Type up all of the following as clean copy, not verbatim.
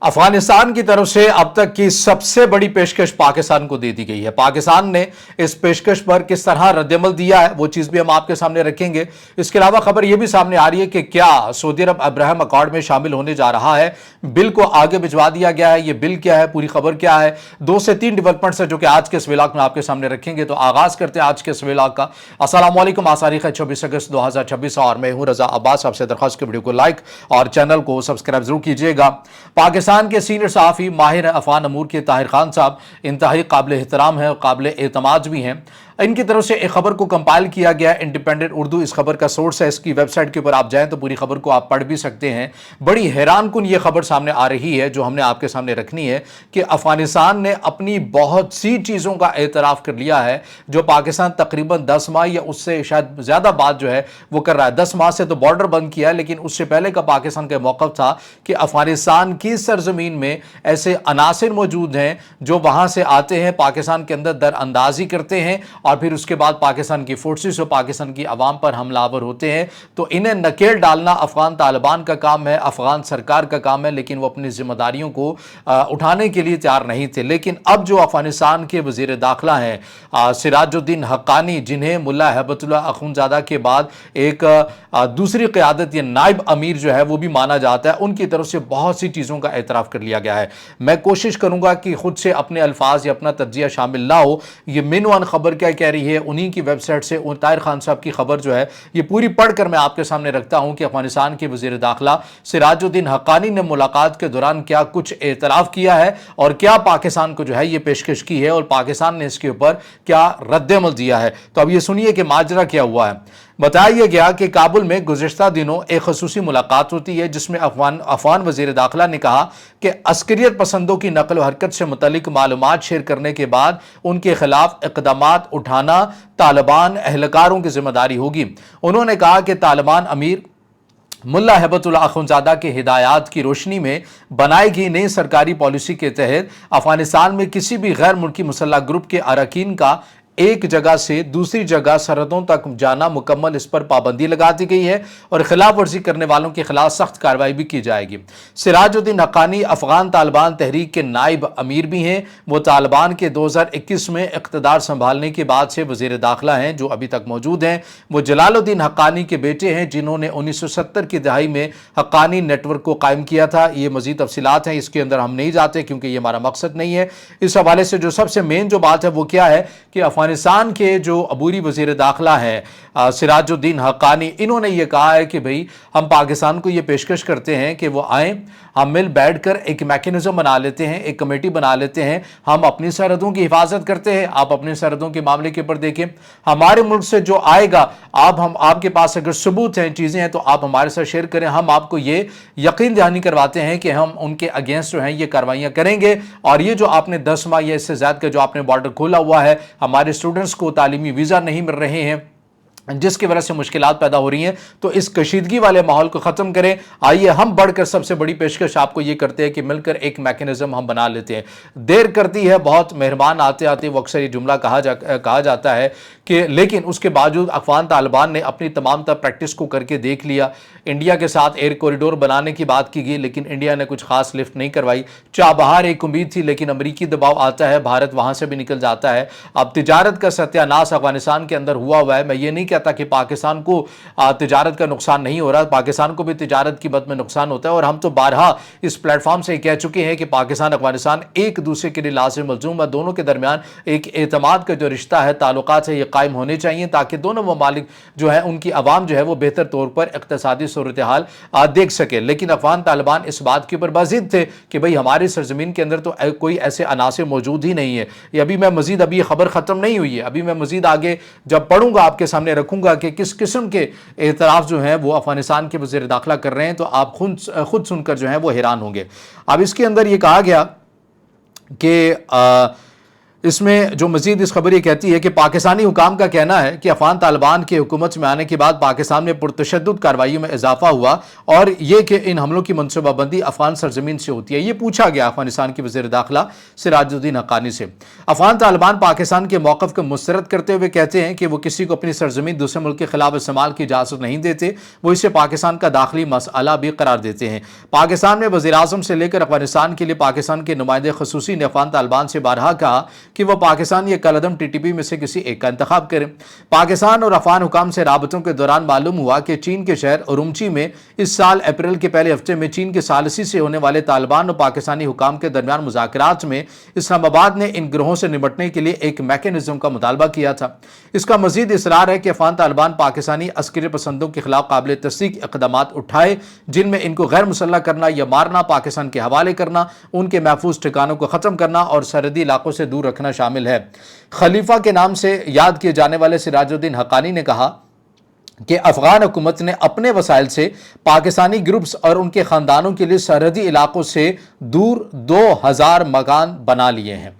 अफगानिस्तान की तरफ से अब तक की सबसे बड़ी पेशकश पाकिस्तान को दे दी गई है। पाकिस्तान ने इस पेशकश पर किस तरह रद्दअमल दिया है वो चीज भी हम आपके सामने रखेंगे। इसके अलावा खबर यह भी सामने आ रही है कि क्या सऊदी अरब अब्राहम अकॉर्ड में शामिल होने जा रहा है। बिल को आगे भिजवा दिया गया है। यह बिल क्या है, पूरी खबर क्या है, 2 से 3 डेवलपमेंट्स है जो कि आज के इस व्लॉग में आपके सामने रखेंगे। तो आगाज करते हैं आज के इस व्लॉग का। अस्सलाम वालेकुम। आज तारीख है 26 अगस्त 2026 और मैं हूं रजा अब्बास। आपसे दरख्वास्त की वीडियो को लाइक और चैनल को सब्सक्राइब जरूर कीजिएगा। पाकिस्तान के सीनियर सहाफ़ी माहिर अफगान अमूर के ताहिर खान साहब इंतहाई काबिल एहतराम है और काबिल एतमाद भी हैं। इनकी तरफ से एक खबर को कंपाइल किया गया इंडिपेंडेंट उर्दू इस खबर का सोर्स है। इसकी वेबसाइट के ऊपर आप जाएं तो पूरी खबर को आप पढ़ भी सकते हैं। बड़ी हैरान कुन ये खबर सामने आ रही है जो हमने आपके सामने रखनी है कि अफगानिस्तान ने अपनी बहुत सी चीज़ों का एतराफ़ कर लिया है जो पाकिस्तान तकरीबन 10 माह या उससे शायद ज़्यादा बात जो है वो कर रहा है। 10 माह से तो बॉर्डर बंद किया है, लेकिन उससे पहले का पाकिस्तान का मौक़िफ़ था कि अफगानिस्तान की सरजमीन में ऐसे अनासिर मौजूद हैं जो वहाँ से आते हैं, पाकिस्तान के अंदर दरअंदाजी करते हैं और फिर उसके बाद पाकिस्तान की फोर्सेस और पाकिस्तान की आवाम पर हमलावर होते हैं। तो इन्हें नकेल डालना अफगान तालिबान का काम है, अफगान सरकार का काम है, लेकिन वो अपनी जिम्मेदारियों को उठाने के लिए तैयार नहीं थे। लेकिन अब जो अफगानिस्तान के वजीर दाखिला हैं सिराजुद्दीन हक्कानी, जिन्हें मुल्ला हैबतुल्लाह अखुंज़ादा के बाद एक दूसरी क़यादत या नायब अमीर जो है वो भी माना जाता है, उनकी तरफ से बहुत सी चीज़ों का एतराफ़ कर लिया गया है। मैं कोशिश करूँगा कि खुद से अपने अल्फाज या अपना तज्जिया शामिल ना हो। ये मेन वन खबर क्या कह रही है उन्हीं की वेबसाइट से ताहिर खान साहब की खबर जो है ये पूरी पढ़कर मैं आपके सामने रखता हूं कि अफगानिस्तान के वजीर दाखिला सिराजुद्दीन हक्कानी ने मुलाकात के दौरान क्या कुछ एतराफ़ किया है और क्या पाकिस्तान को जो है ये पेशकश की है और पाकिस्तान ने इसके ऊपर क्या रद्दअमल दिया है। तो अब ये सुनिए कि माजरा क्या हुआ है। बताया गया कि काबुल में गुज़िश्ता दिनों एक ख़ुसूसी मुलाकात होती है जिसमें अफगान वज़ीर दाखिला ने कहा कि अस्करियत पसंदों की नकल व हरकत से मुतल्लिक मालूमात शेयर करने के बाद उनके खिलाफ इक़दामात उठाना तालिबान एहलकारों की जिम्मेदारी होगी। उन्होंने कहा कि तालिबान अमीर मुल्ला हैबतुल्लाह अखुंज़ादा के हिदायत की रोशनी में बनाई गई नई सरकारी पॉलिसी के तहत अफगानिस्तान में किसी भी गैर मुल्की मुसल्लह ग्रुप के अरकान का एक जगह से दूसरी जगह सरहदों तक जाना मुकम्मल, इस पर पाबंदी लगा दी गई है और खिलाफ वर्जी करने वालों के खिलाफ सख्त कार्रवाई भी की जाएगी। सिराजुद्दीन हक्कानी अफगान तालिबान तहरीक के नायब अमीर भी हैं। वो तालिबान के 2021 में इक़्तिदार संभालने के बाद से वज़ीर दाखिला हैं जो अभी तक मौजूद हैं। वो जलालुद्दीन हक्कानी के बेटे हैं जिन्होंने 1970 की दहाई में हक्कानी नेटवर्क को कायम किया था। ये मज़ीद तफसीलात हैं, इसके अंदर हम नहीं जाते क्योंकि ये हमारा मकसद नहीं है। इस हवाले से जो सबसे मेन जो बात है वो क्या है कि अफगानिस्तान के जो अबूरी वज़ीर दाखिला हैं सिराजुद्दीन हक्कानी, इन्होंने ये कहा है कि भाई हम पाकिस्तान को ये पेशकश करते हैं कि वो आएँ, हम मिल बैठ कर एक मैकेनिज़्म बना लेते हैं, एक कमेटी बना लेते हैं, हम अपनी सरहदों की हिफाजत करते हैं। आप अपनी सरहदों के मामले के ऊपर देखें, हमारे मुल्क से जो आएगा हम आपके पास अगर सबूत हैं, चीज़ें हैं तो आप हमारे साथ शेयर करें। हम आपको ये यकीन दहानी करवाते हैं कि हम उनके अगेंस्ट जो हैं ये कार्रवाइयाँ करेंगे। और ये जो आपने 10 माह या इससे ज़्यादा का जो आपने बॉर्डर खोला हुआ है, हमारे स्टूडेंट्स को तालीमी वीज़ा नहीं मिल रहे हैं जिसकी वजह से मुश्किलात पैदा हो रही हैं, तो इस कशीदगी वाले माहौल को ख़त्म करें। आइए हम बढ़कर सबसे बड़ी पेशकश आपको ये करते हैं कि मिलकर एक मैकेनिज़्म हम बना लेते हैं। देर करती है बहुत मेहरबान आते आते, वो अक्सर ये जुमला कहा जाता है कि लेकिन उसके बावजूद अफगान तालिबान ने अपनी तमाम तर प्रैक्टिस को करके देख लिया। इंडिया के साथ एयर कॉरिडोर बनाने की बात की गई लेकिन इंडिया ने कुछ खास लिफ्ट नहीं करवाई। चाबहार एक उम्मीद थी लेकिन अमरीकी दबाव आता है, भारत वहाँ से भी निकल जाता है। अब तिजारत का सत्यानाश अफगानिस्तान के अंदर हुआ है। मैं ये नहीं कहता कि पाकिस्तान को तिजारत का नुकसान नहीं हो रहा, पाकिस्तान को भी तिजारत की मद में नुकसान होता है और हम तो बारहा इस प्लेटफॉर्म से कह चुके हैं कि पाकिस्तान अफगानिस्तान एक दूसरे के लिए लाज़िम मलज़ूम है। दोनों के दरमियान एक एतमाद का जो रिश्ता है, ताल्लुकात है, ये कायम होने चाहिए ताकि दोनों ममालिक जो है उनकी आवाम जो है वो बेहतर तौर पर इक़्तिसादी सूरत हाल देख सके। लेकिन अफगान तालिबान इस बात के ऊपर बाज़िद थे कि भाई हमारी सरजमीन के अंदर तो कोई ऐसे अनासिर मौजूद ही नहीं है। ये अभी मैं मज़ीद अभी खबर ख़त्म नहीं हुई है, अभी मैं मज़ीद आगे जब पढ़ूंगा आपके सामने रखूंगा कि किस किस्म के एतराफ़ जो हैं वो अफगानिस्तान के वज़ीर दाखिला कर रहे हैं, तो आप खुद सुनकर जो है वो हैरान होंगे। अब इसके अंदर ये कहा गया कि इसमें जो मजीद इस खबर ये कहती है कि पाकिस्तानी हुकाम का कहना है कि अफगान तालिबान के हुकूमत में आने के बाद पाकिस्तान में पुरतशद्दुद कार्रवाइयों में इजाफा हुआ और ये कि इन हमलों की मनसूबाबंदी अफगान सरजमीन से होती है। ये पूछा गया अफगानिस्तान के वज़ीर दाखिला सिराजुद्दीन हक्कानी से। अफगान तालिबान पाकिस्तान के मौक़िफ़ को मुस्तरद करते हुए कहते हैं कि वो किसी को अपनी सरजमीन दूसरे मुल्क के खिलाफ इस्तेमाल की इजाज़त नहीं देते, वो इसे पाकिस्तान का दाखिली मसला भी करार देते हैं। पाकिस्तान में वज़ीर आज़म से लेकर अफगानिस्तान के लिए पाकिस्तान के नुमाइंदे ख़ुसूसी ने अफगान तालिबान से बारहा कहा कि वह पाकिस्तान या कलअदम टीटीपी में से किसी एक का इंतखाब करें। पाकिस्तान और अफगान हुकाम से राबतों के दौरान मालूम हुआ कि चीन के शहर उरुमची में इस साल अप्रैल के पहले हफ्ते में चीन के सालिसी से होने वाले तालिबान और पाकिस्तानी हुकाम के दरमियान मुज़ाकरात में इस्लामाबाद ने इन ग्रोहों से निपटने के लिए एक मैकेनिज्म का मुतालबा किया था। इसका मजीद इसरार है कि अफगान तालिबान पाकिस्तानी अस्करी पसंदों के खिलाफ काबिल तस्दीक इक़दामात उठाए, जिनमें इनको गैर मुसल्लह करना या मारना, पाकिस्तान के हवाले करना, उनके महफूज ठिकानों को ख़त्म करना और सरहदी इलाकों से दूर रखना शामिल है। खलीफा के नाम से याद किए जाने वाले सिराजुद्दीन हक्कानी ने कहा कि अफगान हुकूमत ने अपने वसाइल से पाकिस्तानी ग्रुप्स और उनके ख़ानदानों के लिए सरहदी इलाकों से दूर 2000 मकान बना लिए हैं।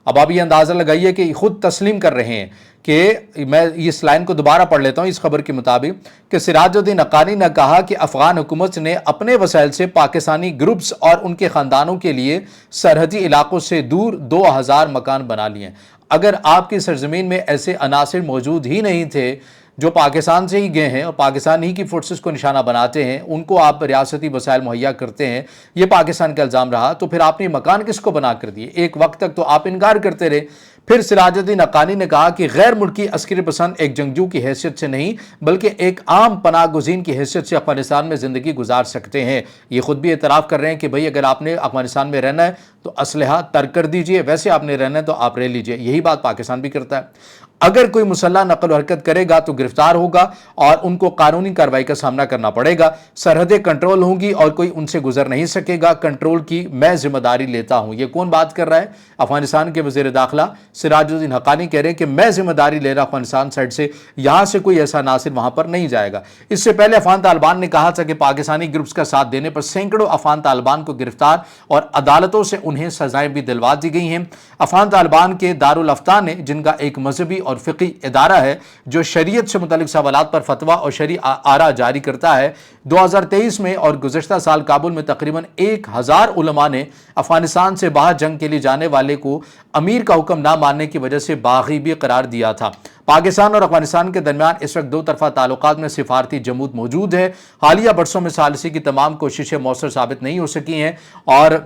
अब आप ये अंदाज़ा लगाइए कि खुद तस्लीम कर रहे हैं कि मैं इस लाइन को दोबारा पढ़ लेता हूँ इस खबर के मुताबिक कि सिराजुद्दीन हक्कानी ने कहा कि अफगान हुकूमत ने अपने वसाइल से पाकिस्तानी ग्रुप्स और उनके ख़ानदानों के लिए सरहदी इलाकों से दूर 2000 मकान बना लिए। अगर आपकी सरजमीन में ऐसे अनासिर मौजूद ही नहीं थे जो पाकिस्तान से ही गए हैं और पाकिस्तान ही की फोर्सेस को निशाना बनाते हैं, उनको आप रियासती वसाइल मुहैया करते हैं, ये पाकिस्तान का इल्ज़ाम रहा, तो फिर आपने मकान किसको बना कर दिए? एक वक्त तक तो आप इनकार करते रहे। फिर सिराजुद्दीन हक्कानी ने कहा कि गैर मुल्की अस्करी पसंद एक जंगजू की हैसियत से नहीं बल्कि एक आम पनाह गुज़ीन की हैसियत से अफगानिस्तान में ज़िंदगी गुजार सकते हैं। ये खुद भी एतराफ़ कर रहे हैं कि भाई अगर आपने अफगानिस्तान में रहना है तो असलहा तर्क कर दीजिए, वैसे आपने रहना है तो आप रह लीजिए। यही बात पाकिस्तान भी करता है। अगर कोई मुसल्लह नकल हरकत करेगा तो गिरफ्तार होगा और उनको कानूनी कार्रवाई का सामना करना पड़ेगा। सरहदें कंट्रोल होंगी और कोई उनसे गुजर नहीं सकेगा। कंट्रोल की मैं जिम्मेदारी लेता हूं। ये कौन बात कर रहा है? अफगानिस्तान के वज़ीर दाखिला सिराजुद्दीन हक्कानी कह रहे हैं कि मैं जिम्मेदारी ले रहा अफगानिस्तान साइड से, यहां से कोई ऐसा नासिर वहां पर नहीं जाएगा। इससे पहले अफगान तालिबान ने कहा था कि पाकिस्तानी ग्रुप्स का साथ देने पर सैकड़ों अफगान तालिबान को गिरफ्तार और अदालतों से उन्हें सजाएं भी दिलवा दी गई हैं। अफगान तालिबान के दारुल अफ्ता ने, जिनका एक मजहबी और फ़िक़ी इदारा है जो शरीयत से मुतालिक सवालात पर फतवा और शरई आरा जारी करता है, 2023 में और गुज़श्ता साल काबुल में तकरीबन 1000 उलमा ने अफगानिस्तान से बाहर जंग के लिए जाने वाले को अमीर का हुक्म ना मानने की वजह से बागी भी करार दिया था। पाकिस्तान और अफगानिस्तान के दरमियान इस वक्त दो तरफा ताल्लुकात में सिफारती जमूद मौजूद है। हालिया बरसों में सालिसी की तमाम कोशिशें मौसर साबित नहीं हो सकी हैं और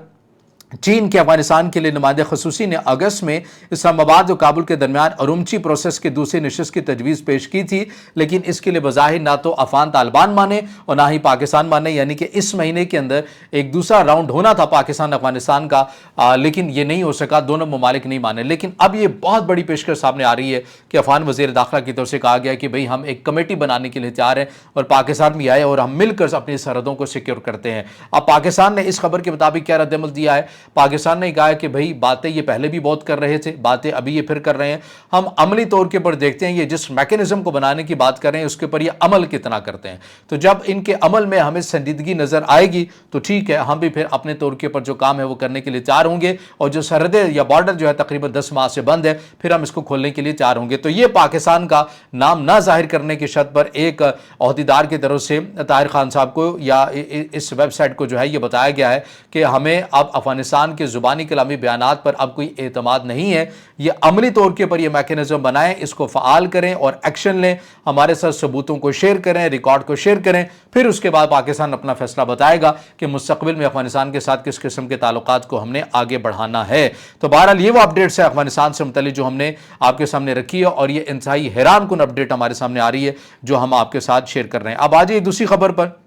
चीन के अफगानिस्तान के लिए नुमाइंदे ख़ुसूसी ने अगस्त में इस्लामाबाद और काबुल के दरमियान उरुमची प्रोसेस की दूसरी नशिस्त की तजवीज़ पेश की थी, लेकिन इसके लिए बज़ाहिर ना तो अफगान तालिबान माने और ना ही पाकिस्तान माने, यानी कि इस महीने के अंदर एक दूसरा राउंड होना था पाकिस्तान अफगानिस्तान का, लेकिन ये नहीं हो सका, दोनों ममालिक नहीं माने। लेकिन अब ये बहुत बड़ी पेशकश सामने आ रही है कि अफगान वज़ीर दाखिला की तरफ से कहा गया कि भाई हम एक कमेटी बनाने के लिए तैयार हैं और पाकिस्तान भी आए और हम मिलकर अपनी सरहदों को सिक्योर करते हैं। अब पाकिस्तान ने इस खबर के मुताबिक क्या रद्दअमल दिया है? पाकिस्तान ने कहा कि भाई बातें ये पहले भी बहुत कर रहे थे, बातें अभी ये फिर कर रहे हैं, हम अमली तौर के ऊपर देखते हैं ये जिस मैकेनिज्म को बनाने की बात कर रहे हैं उसके ऊपर ये अमल कितना करते हैं। तो जब इनके अमल में हमें संजीदगी नजर आएगी तो ठीक है, हम भी फिर अपने तौर के ऊपर जो काम है वो करने के लिए तैयार होंगे और जो सरहदें या बॉर्डर जो है तकरीबन 10 माह से बंद है फिर हम इसको खोलने के लिए तैयार होंगे। तो ये पाकिस्तान का नाम ना जाहिर करने की शर्त पर एक अहदेदार की तरफ से ताहिर खान साहब को या इस वेबसाइट को जो है ये बताया गया है कि हमें अब अफगानिस्तान के जुबानी कलामी बयानात पर अब कोई एतमाद नहीं है, ये अमली तौर के ऊपर ये मैकेनिज्म बनाएं, इसको फ़आल करें और एक्शन लें, हमारे साथ सबूतों को शेयर करें, रिकॉर्ड को शेयर करें, फिर उसके बाद पाकिस्तान अपना फैसला बताएगा कि मुस्तकबिल में अफगानिस्तान के साथ किस किस्म के ताल्लुकात को हमने आगे बढ़ाना है। तो बहरहाल ये वो अपडेट्स है अफगानिस्तान से मुतल्लिक जो हमने आपके सामने रखी है और ये इंतहाई हैरान कुन अपडेट हमारे सामने आ रही है जो हम आपके साथ शेयर कर रहे हैं। अब आ जाइए दूसरी खबर पर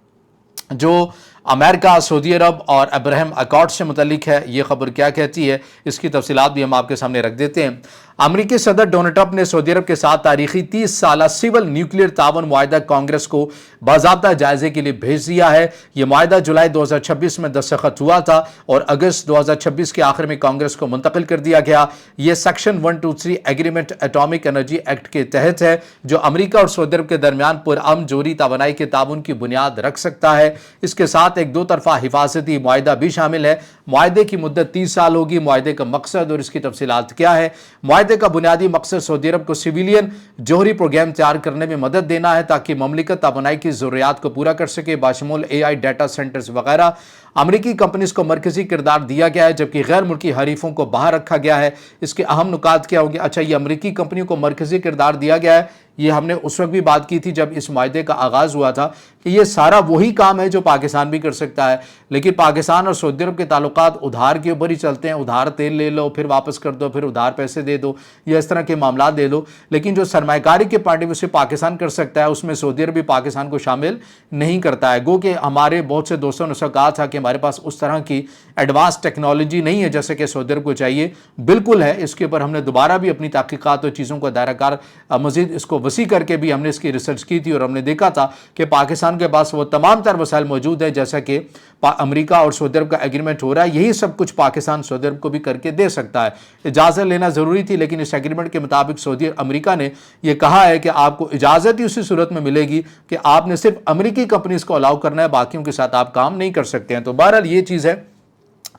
जो अमेरिका, सऊदी अरब और अब्राहम अकॉर्ड से मुतल्लिक है। ये खबर क्या कहती है इसकी तफसीलात भी हम आपके सामने रख देते हैं। अमरीकी सदर डोनाल्ड ट्रंप ने सऊदी अरब के साथ तारीखी 30 साला सिविल न्यूक्लियर तावन मुआहदा कांग्रेस को बाज़ाब्ता जायजे के लिए भेज दिया है। यह मुआहदा जुलाई 2026 में दस्तखत हुआ था और अगस्त 2026 के आखिर में कांग्रेस को मुंतकिल कर दिया गया। यह section 123 agreement atomic energy act के तहत है जो अमरीका और सऊदी अरब के दरमियान पुरअमन जोरी तवानाई के ताउन की बुनियाद रख सकता है। इसके साथ साथ एक दो तरफा हिफाजती मुआहिदा भी शामिल है। मुआहिदे की मुद्दत 30 साल होगी। मुआहिदे का मकसद और इसकी तफसीलात क्या है? मुआहिदे का बुनियादी मकसद सऊदी अरब को सिविलियन जौहरी प्रोग्राम तैयार करने में मदद देना है ताकि ममलिकत तवानाई की ज़रूरियात को पूरा कर सके, बाशमूल AI डाटा सेंटर्स वगैरह। अमरीकी कंपनीज को मरकजी किरदार दिया गया है जबकि गैर मुल्की हरीफों को बाहर रखा गया है। इसके अहम नुकात क्या होंगे? अच्छा, ये अमरीकी कंपनियों को मरकजी किरदार दिया गया है, ये हमने उस वक्त भी बात की थी जब इस मुआहिदे का आगाज़ हुआ था कि ये सारा वही काम है जो पाकिस्तान भी कर सकता है, लेकिन पाकिस्तान और सऊदी अरब के ताल्लुकात उधार के ऊपर ही चलते हैं। उधार तेल ले लो, फिर वापस कर दो, फिर उधार पैसे दे दो, या इस तरह के मामला दे लो। लेकिन जो सरमायाकारी के पॉइंट ऑफ व्यू से पाकिस्तान कर सकता है उसमें सऊदी अरब भी पाकिस्तान को शामिल नहीं करता है। गो कि हमारे बहुत से दोस्तों ने उसका कहा था कि हमारे पास उस तरह की एडवांस टेक्नोलॉजी नहीं है जैसे कि सऊदी अरब को चाहिए। बिल्कुल है, इसके ऊपर हमने दोबारा भी अपनी तहकीकात और चीज़ों का दायराकार मजीद इसको वसी करके भी हमने इसकी रिसर्च की थी और हमने देखा था कि पाकिस्तान के पास वो तमाम तर वसाइल मौजूद है जैसा कि अमेरिका और सऊदी अरब का एग्रीमेंट हो रहा है। यही सब कुछ पाकिस्तान सऊदी अरब को भी करके दे सकता है। इजाज़त लेना ज़रूरी थी, लेकिन इस एग्रीमेंट के मुताबिक सऊदी अमेरिका ने यह कहा है कि आपको इजाज़त ही उसी सूरत में मिलेगी कि आपने सिर्फ अमेरिकी कंपनीज को अलाउ करना है, बाकियों के साथ आप काम नहीं कर सकते हैं। तो बहरहाल ये चीज़ है,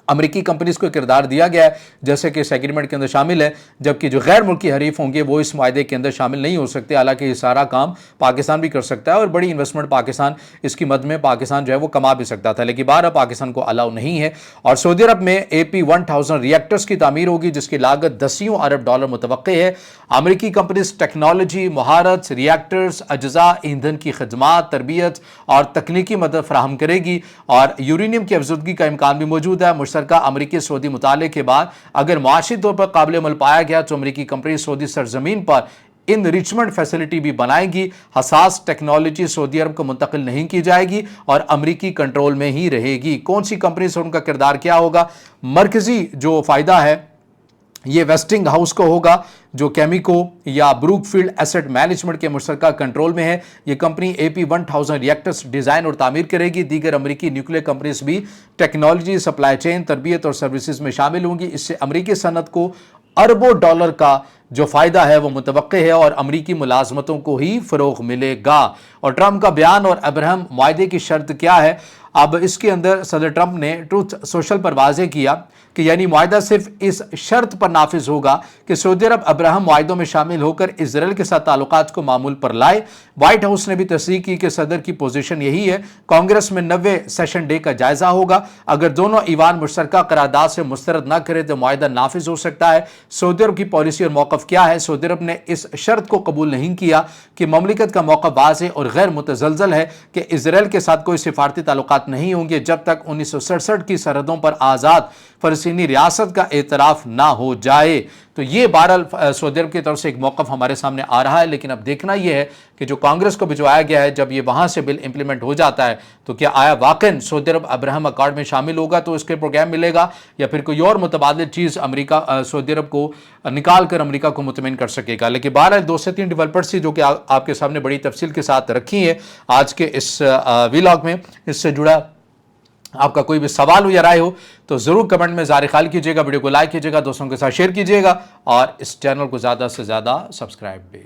अमरीकी कंपनीज को किरदार दिया गया है जैसे कि इस एग्रीमेंट के अंदर शामिल है, जबकि जो गैर मुल्की हरीफ होंगे वो इस मुआहिदे के अंदर शामिल नहीं हो सकते। हालांकि ये सारा काम पाकिस्तान भी कर सकता है और बड़ी इन्वेस्टमेंट पाकिस्तान इसकी मद में पाकिस्तान जो है वो कमा भी सकता था, लेकिन बारह पाकिस्तान को अलाउ नहीं है। और सऊदी अरब में AP1000 रिएक्टर्स की तामीर होगी जिसकी लागत $10 अरब मुतवक्के है। अमरीकी कंपनीज टेक्नोलॉजी, महारत, रिएक्टर्स, अज्जा, ईंधन की खदमात, तरबियत और तकनीकी मदद फराहम करेगी और यूरेनियम की अफजदगी का इम्कान भी मौजूद है। मुश्तरका अमरीकी सऊदी मुताले के बाद अगर माशी तौर पर काबिल अमल पाया गया तो अमरीकी कंपनी सऊदी सरजमीन पर इनरिचमेंट फैसिलिटी भी बनाएगी। हसास टेक्नोलॉजी सऊदी अरब को मुंतकिल नहीं की जाएगी और अमरीकी कंट्रोल में ही रहेगी। कौन सी कंपनी से उनका किरदार क्या होगा? मरकजी जो फायदा है ये वेस्टिंग हाउस को होगा जो केमिको या ब्रूकफील्ड एसेट मैनेजमेंट के मुश्तरका कंट्रोल में है। ये कंपनी AP1000 रिएक्टर्स डिज़ाइन और तामीर करेगी। दीगर अमरीकी न्यूक्लियर कंपनीज भी टेक्नोलॉजी, सप्लाई चेन, तरबियत और सर्विसेज में शामिल होंगी। इससे अमरीकी सनत को अरबों डॉलर का जो फ़ायदा है वो मुतवक्के है और अमरीकी मुलाजमतों को ही फ़रोग़ मिलेगा। और ट्रंप का बयान और अब्राहम मुआहिदे की शर्त क्या है? अब इसके अंदर सदर ट्रंप ने ट्रूथ सोशल पर वाज़े किया कि यानी मुआहिदा सिर्फ इस शर्त पर नाफिज होगा कि सऊदी अरब अब्राहम मुआहिदों में शामिल होकर इजराइल के साथ ताल्लुकात को मामूल पर लाए। व्हाइट हाउस ने भी तस्दीक की कि सदर की पोजीशन यही है। कांग्रेस में 90 सेशन डे का जायजा होगा। अगर दोनों ईवान मुश्तरका करारदाद से मुस्तरद न करे तो मुआहिदा नाफिज हो सकता है। सऊदी अरब की पॉलिसी और मौक़िफ़ क्या है? सऊदी अरब ने इस शर्त को कबूल नहीं किया कि ममलिकत का मौक़िफ़ वाज़ेह और गैर मुतज़लज़ल है कि इजराइल के साथ कोई सिफारती ताल्लुकात नहीं होंगे जब तक 1967 की सरहदों पर आज़ाद फ़लस्तीनी रियासत का एतराफ़ ना हो जाए। तो ये बहरहाल सऊदी अरब की तरफ से एक मौक़िफ़ हमारे सामने आ रहा है, लेकिन अब देखना यह है कि जो कांग्रेस को भिजवाया गया है जब ये वहाँ से बिल इंप्लीमेंट हो जाता है तो क्या आया वाकई सऊदी अरब अब्राहम अकॉर्ड में शामिल होगा तो इसके प्रोग्राम मिलेगा या फिर कोई और मुतबादिल चीज़ अमेरिका सऊदी अरब को निकाल कर अमेरिका को मुतमईन कर सकेगा। लेकिन बहरहाल 2 से 3 डेवलपर्स थी जो कि आपके सामने बड़ी तफसील के साथ रखी है आज के इस व्लॉग में। इससे जुड़ा आपका कोई भी सवाल हो या राय हो तो ज़रूर कमेंट में ज़ाहिर ख्याल कीजिएगा, वीडियो को लाइक कीजिएगा, दोस्तों के साथ शेयर कीजिएगा और इस चैनल को ज़्यादा से ज़्यादा सब्सक्राइब भी।